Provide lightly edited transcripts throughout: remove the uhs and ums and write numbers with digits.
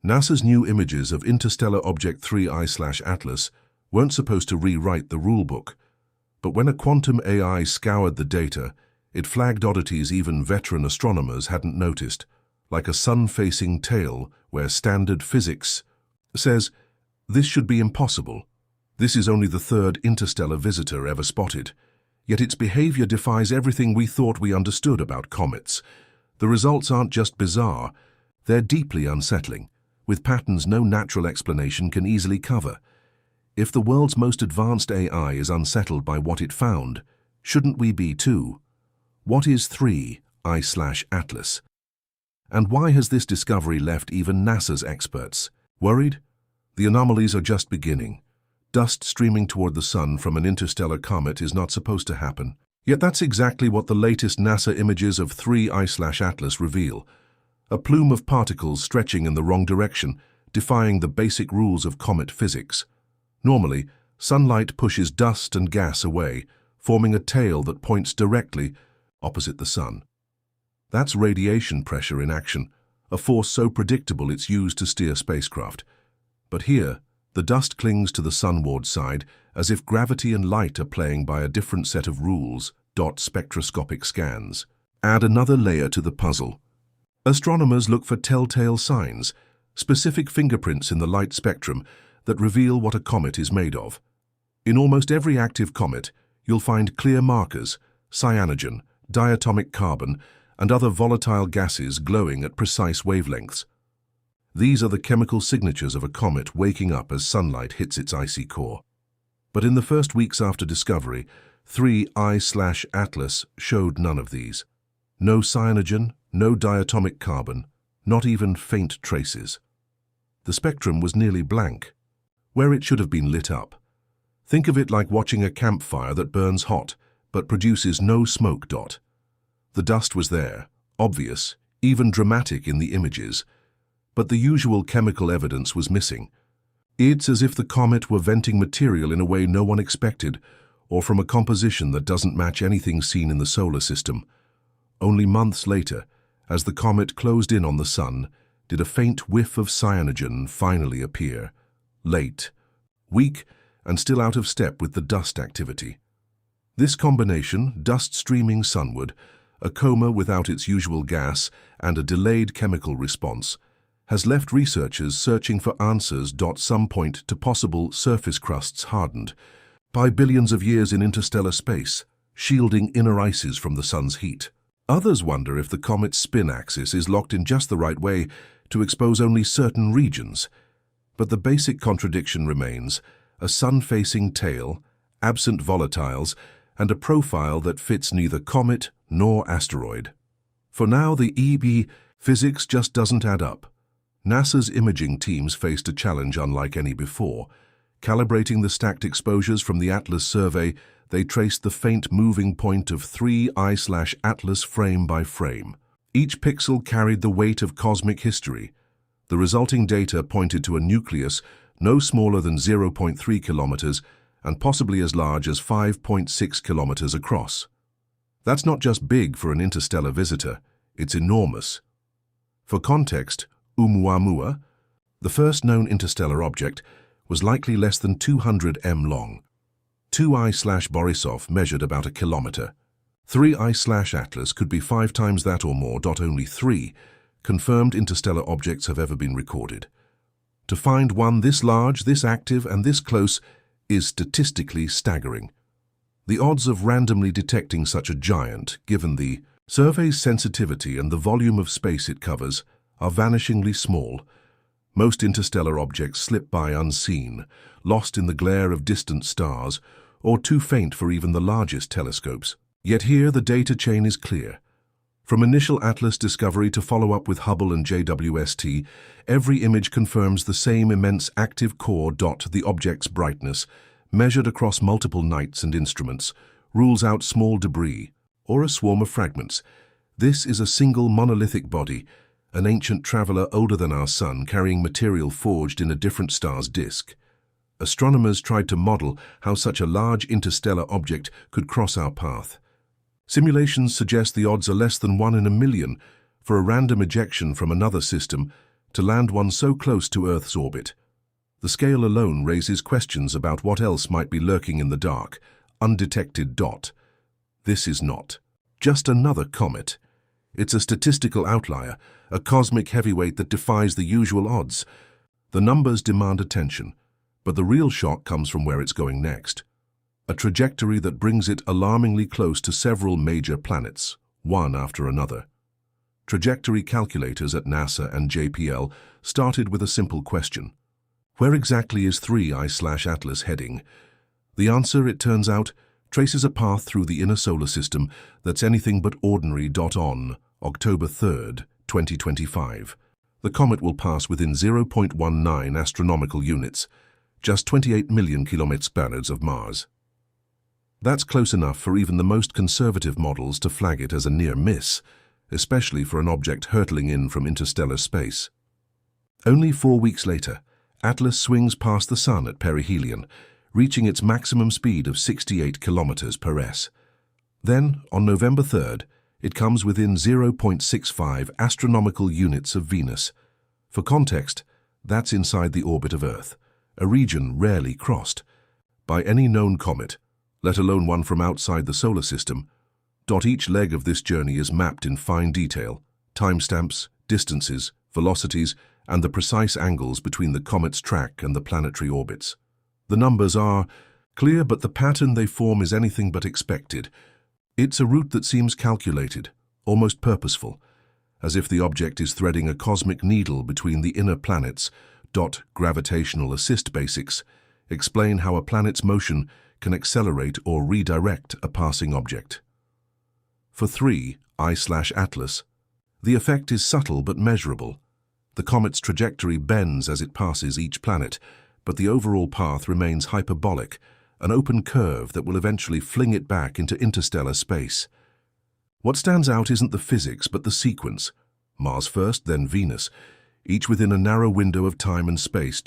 NASA's new images of interstellar object 3I/Atlas weren't supposed to rewrite the rulebook, but when a quantum AI scoured the data, it flagged oddities even veteran astronomers hadn't noticed, like a sun-facing tail where standard physics says, "This should be impossible. This is only the third interstellar visitor ever spotted." Yet its behavior defies everything we thought we understood about comets. The results aren't just bizarre, they're deeply unsettling, with patterns no natural explanation can easily cover. If the world's most advanced AI is unsettled by what it found, shouldn't we be too? What is 3I/Atlas? And why has this discovery left even NASA's experts worried? The anomalies are just beginning. Dust streaming toward the sun from an interstellar comet is not supposed to happen. Yet that's exactly what the latest NASA images of 3I/Atlas reveal. A plume of particles stretching in the wrong direction, defying the basic rules of comet physics. Normally, sunlight pushes dust and gas away, forming a tail that points directly opposite the sun. That's radiation pressure in action, a force so predictable it's used to steer spacecraft. But here, the dust clings to the sunward side as if gravity and light are playing by a different set of rules. Spectroscopic scans add another layer to the puzzle. Astronomers look for telltale signs, specific fingerprints in the light spectrum that reveal what a comet is made of. In almost every active comet, you'll find clear markers, cyanogen, diatomic carbon, and other volatile gases glowing at precise wavelengths. These are the chemical signatures of a comet waking up as sunlight hits its icy core. But in the first weeks after discovery, 3I/Atlas showed none of these. No cyanogen, no diatomic carbon, not even faint traces. The spectrum was nearly blank, where it should have been lit up. Think of it like watching a campfire that burns hot, but produces no smoke. The dust was there, obvious, even dramatic in the images, but the usual chemical evidence was missing. It's as if the comet were venting material in a way no one expected, or from a composition that doesn't match anything seen in the solar system. Only months later, as the comet closed in on the sun, did a faint whiff of cyanogen finally appear. Late, weak, and still out of step with the dust activity. This combination, dust streaming sunward, a coma without its usual gas, and a delayed chemical response, has left researchers searching for answers. Some point to possible surface crusts hardened by billions of years in interstellar space, shielding inner ices from the sun's heat. Others wonder if the comet's spin axis is locked in just the right way to expose only certain regions. But the basic contradiction remains: a sun-facing tail, absent volatiles, and a profile that fits neither comet nor asteroid. For now, the EB physics just doesn't add up. NASA's imaging teams faced a challenge unlike any before. Calibrating the stacked exposures from the Atlas survey, they traced the faint moving point of 3I/Atlas frame by frame. Each pixel carried the weight of cosmic history. The resulting data pointed to a nucleus no smaller than 0.3 kilometers and possibly as large as 5.6 kilometers across. That's not just big for an interstellar visitor, it's enormous. For context, Oumuamua, the first known interstellar object, was likely less than 200 m long. 2I/Borisov measured about a kilometer. 3I/Atlas could be 5 times that or more. Only 3 confirmed interstellar objects have ever been recorded. To find one this large, this active, and this close is statistically staggering. The odds of randomly detecting such a giant, given the survey's sensitivity and the volume of space it covers, are vanishingly small. Most interstellar objects slip by unseen, lost in the glare of distant stars, or too faint for even the largest telescopes. Yet here the data chain is clear. From initial Atlas discovery to follow-up with Hubble and JWST, every image confirms the same immense active core. The object's brightness, measured across multiple nights and instruments, rules out small debris, or a swarm of fragments. This is a single monolithic body, an ancient traveler older than our sun, carrying material forged in a different star's disk. Astronomers tried to model how such a large interstellar object could cross our path. Simulations suggest the odds are less than 1 in a million for a random ejection from another system to land one so close to Earth's orbit. The scale alone raises questions about what else might be lurking in the dark, undetected. This is not just another comet. It's a statistical outlier, a cosmic heavyweight that defies the usual odds. The numbers demand attention, but the real shock comes from where it's going next. A trajectory that brings it alarmingly close to several major planets, one after another. Trajectory calculators at NASA and JPL started with a simple question. Where exactly is 3I/Atlas heading? The answer, it turns out, traces a path through the inner solar system that's anything but ordinary. On October 3rd, 2025, the comet will pass within 0.19 astronomical units, just 28 million kilometers of Mars. That's close enough for even the most conservative models to flag it as a near miss, especially for an object hurtling in from interstellar space. Only 4 weeks later, Atlas swings past the Sun at perihelion, reaching its maximum speed of 68 kilometers per s. Then, on November 3rd, it comes within 0.65 astronomical units of Venus. For context, that's inside the orbit of Earth, a region rarely crossed by any known comet, let alone one from outside the solar system. Each leg of this journey is mapped in fine detail, timestamps, distances, velocities, and the precise angles between the comet's track and the planetary orbits. The numbers are clear, but the pattern they form is anything but expected. It's a route that seems calculated, almost purposeful, as if the object is threading a cosmic needle between the inner planets. Gravitational assist basics explain how a planet's motion can accelerate or redirect a passing object. For 3I/Atlas, the effect is subtle but measurable. The comet's trajectory bends as it passes each planet, but the overall path remains hyperbolic, an open curve that will eventually fling it back into interstellar space. What stands out isn't the physics, but the sequence. Mars first, then Venus, each within a narrow window of time and space.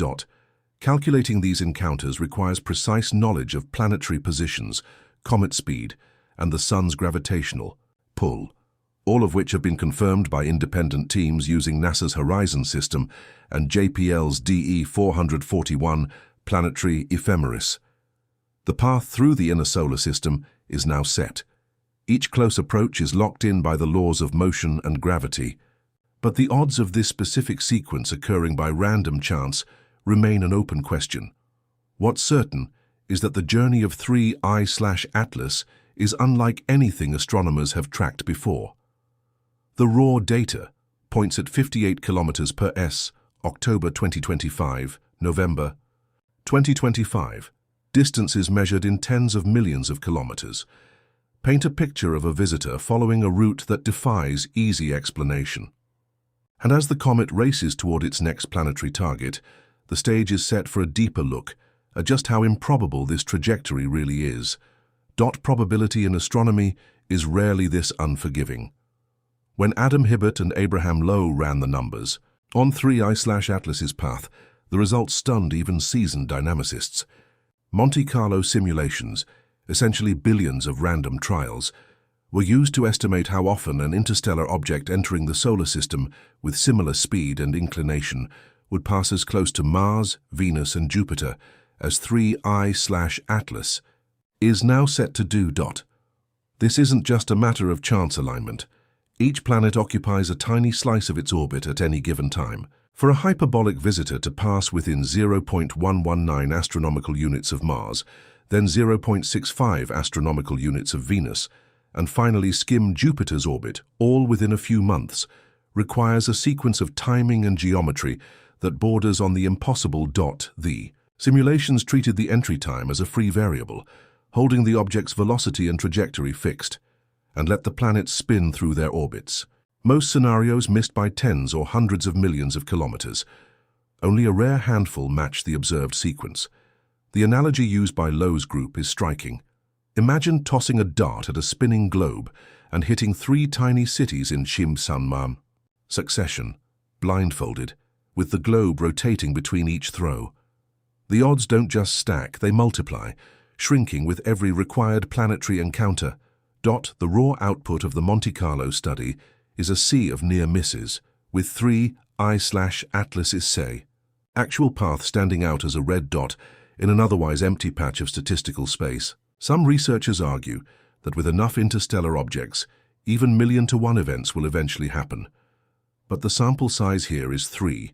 Calculating these encounters requires precise knowledge of planetary positions, comet speed, and the Sun's gravitational pull, all of which have been confirmed by independent teams using NASA's Horizon system and JPL's DE 441 planetary ephemeris. The path through the inner solar system is now set. Each close approach is locked in by the laws of motion and gravity, but the odds of this specific sequence occurring by random chance remain an open question. What's certain is that the journey of 3I/Atlas is unlike anything astronomers have tracked before. The raw data points at 58 kilometers per s, October 2025, November 2025. Distances measured in tens of millions of kilometers paint a picture of a visitor following a route that defies easy explanation. And as the comet races toward its next planetary target, the stage is set for a deeper look at just how improbable this trajectory really is. Probability in astronomy is rarely this unforgiving. When Adam Hibbert and Abraham Lowe ran the numbers on 3I/Atlas's path, the results stunned even seasoned dynamicists. Monte Carlo simulations, essentially billions of random trials, were used to estimate how often an interstellar object entering the solar system with similar speed and inclination would pass as close to Mars, Venus, and Jupiter as 3I/Atlas is now set to do. This isn't just a matter of chance alignment. Each planet occupies a tiny slice of its orbit at any given time. For a hyperbolic visitor to pass within 0.119 astronomical units of Mars, then 0.65 astronomical units of Venus, and finally skim Jupiter's orbit, all within a few months, requires a sequence of timing and geometry that borders on the impossible. The simulations treated the entry time as a free variable, holding the object's velocity and trajectory fixed, and let the planets spin through their orbits. Most scenarios missed by tens or hundreds of millions of kilometers. Only a rare handful match the observed sequence. The analogy used by Lowe's group is striking. Imagine tossing a dart at a spinning globe and hitting 3 tiny cities in Shim-Sanmam succession, blindfolded, with the globe rotating between each throw. The odds don't just stack, they multiply, shrinking with every required planetary encounter. The raw output of the Monte Carlo study is a sea of near misses, with 3 I/Atlas is say. Actual path standing out as a red dot in an otherwise empty patch of statistical space. Some researchers argue that with enough interstellar objects, even million-to-one events will eventually happen. But the sample size here is 3,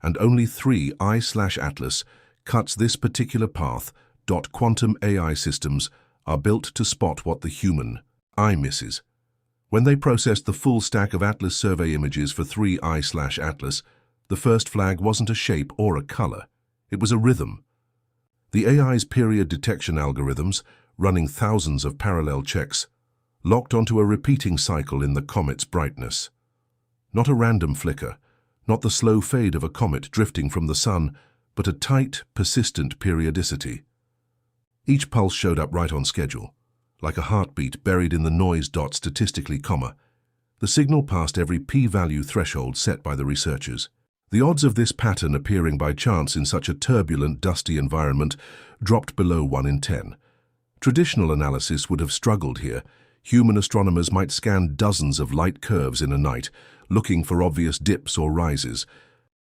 and only 3 I/Atlas cuts this particular path. Quantum AI systems are built to spot what the human eye misses. When they processed the full stack of Atlas survey images for 3 I/Atlas, the first flag wasn't a shape or a color, it was a rhythm. The AI's period detection algorithms, running thousands of parallel checks, locked onto a repeating cycle in the comet's brightness. Not a random flicker, not the slow fade of a comet drifting from the sun, but a tight, persistent periodicity. Each pulse showed up right on schedule, like a heartbeat buried in the noise. Statistically, the signal passed every p-value threshold set by the researchers. The odds of this pattern appearing by chance in such a turbulent, dusty environment dropped below 1 in 10. Traditional analysis would have struggled here. Human astronomers might scan dozens of light curves in a night, looking for obvious dips or rises,